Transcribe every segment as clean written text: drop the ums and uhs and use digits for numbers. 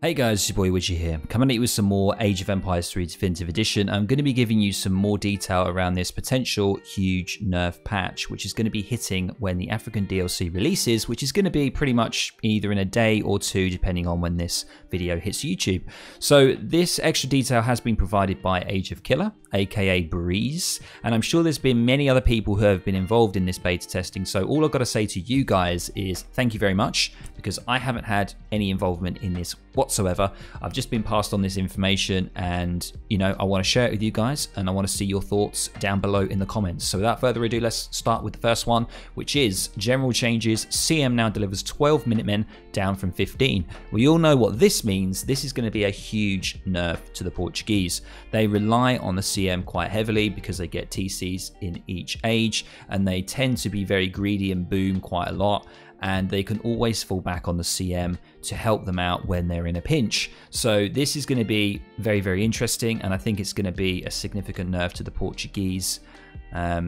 Hey guys, it's your boy Widgie here, coming at you with some more Age of Empires 3 Definitive Edition. I'm going to be giving you some more detail around this potential huge nerf patch, which is going to be hitting when the African DLC releases, which is going to be pretty much either in a day or two, depending on when this video hits YouTube. So this extra detail has been provided by Age of Killer, aka Breeze, and I'm sure there's been many other people who have been involved in this beta testing. So all I've got to say to you guys is thank you very much, because I haven't had any involvement in this whatsoever. I've just been passed on this information, and I want to share it with you guys, and I want to see your thoughts down below in the comments. So without further ado, let's start with the first one, which is general changes. CM now delivers 12 Minutemen down from 15. We all know what this means. This is going to be a huge nerf to the Portuguese. They rely on the CM quite heavily because they get TCs in each age, and they tend to be very greedy and boom quite a lot, and they can always fall back on the CM to help them out when they're in a pinch. So this is going to be very, very interesting, and I think it's going to be a significant nerf to the Portuguese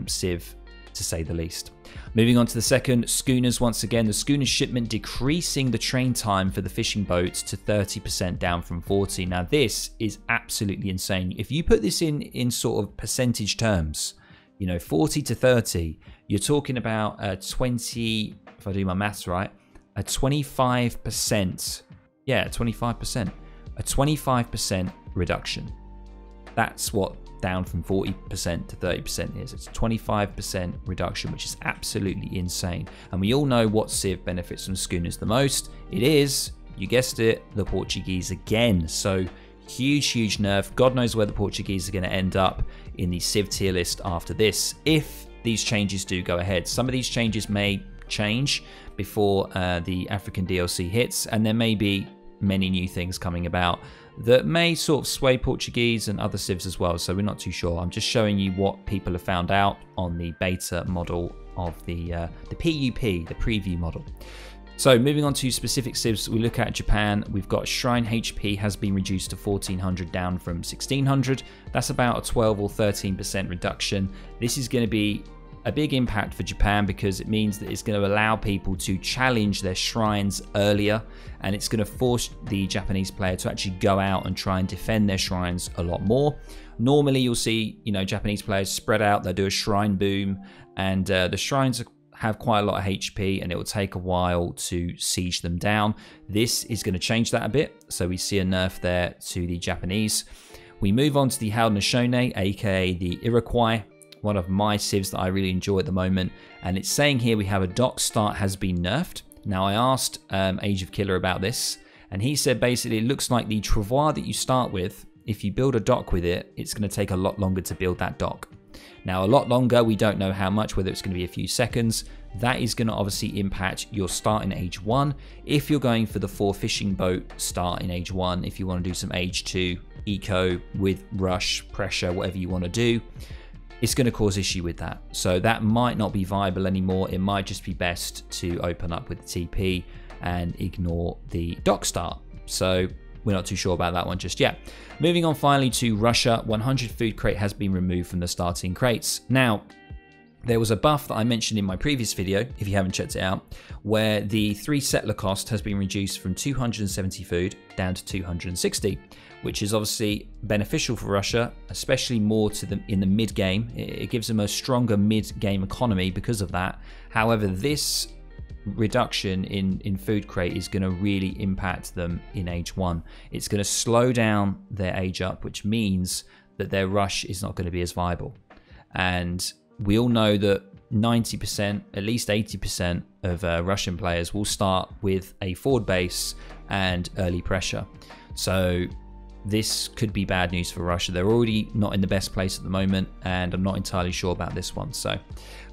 Civ, to say the least. Moving on to the second, schooners. Once again, the schooner shipment decreasing the train time for the fishing boats to 30% down from 40. Now this is absolutely insane. If you put this in sort of percentage terms, 40 to 30, you're talking about 20, if I do my maths right, a 25%, yeah, 25%, a 25% reduction. That's what down from 40% to 30% is. It's a 25% reduction, which is absolutely insane. And we all know what Civ benefits from schooners the most. It is, you guessed it, the Portuguese again. So huge, huge nerf. God knows where the Portuguese are going to end up in the Civ tier list after this, if these changes do go ahead. Some of these changes may change before the African DLC hits, and there may be many new things coming about that may sort of sway Portuguese and other civs as well, so we're not too sure. I'm just showing you what people have found out on the beta model of the PUP, the preview model. So moving on to specific civs, we look at Japan. We've got Shrine HP has been reduced to 1400 down from 1600. That's about a 12 or 13% reduction. This is going to be a big impact for Japan because it means that it's going to allow people to challenge their shrines earlier, and it's going to force the Japanese player to actually go out and try and defend their shrines a lot more. Normally you'll see, Japanese players spread out, they'll do a shrine boom, and the shrines have quite a lot of HP, and it will take a while to siege them down. This is going to change that a bit, so we see a nerf there to the Japanese. We move on to the Haudenosaunee, aka the Iroquois, one of my civs that I really enjoy at the moment, and it's saying here we have a dock start has been nerfed. Now I asked Age of Killer about this, and he said basically it looks like the travois that you start with, if you build a dock with it, it's going to take a lot longer to build that dock. Now a lot longer, we don't know how much, whether it's going to be a few seconds. That is going to obviously impact your start in Age 1. If you're going for the 4 fishing boat start in Age 1, if you want to do some Age 2 eco with rush, pressure, whatever you want to do, it's going to cause issue with that. So that might not be viable anymore. It might just be best to open up with the TP and ignore the dock start. So we're not too sure about that one just yet. Moving on finally to Russia, 100 food crate has been removed from the starting crates. Now, there was a buff that I mentioned in my previous video, if you haven't checked it out, where the 3 settler cost has been reduced from 270 food down to 260, which is obviously beneficial for Russia, especially more to them in the mid game. It gives them a stronger mid game economy because of that. However, this reduction in food crate is going to really impact them in Age 1. It's going to slow down their age up, which means that their rush is not going to be as viable. And we all know that 90%, at least 80% of Russian players will start with a forward base and early pressure. So this could be bad news for Russia. They're already not in the best place at the moment, and I'm not entirely sure about this one.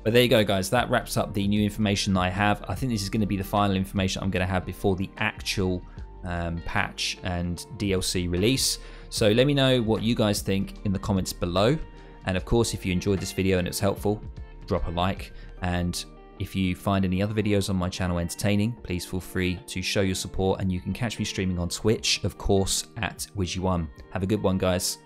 But there you go, guys. That wraps up the new information that I have. I think this is going to be the final information I'm going to have before the actual patch and DLC release. So let me know what you guys think in the comments below. And of course, if you enjoyed this video and it's helpful, drop a like. And if you find any other videos on my channel entertaining, please feel free to show your support, and you can catch me streaming on Twitch, of course, at Widgie1. Have a good one, guys.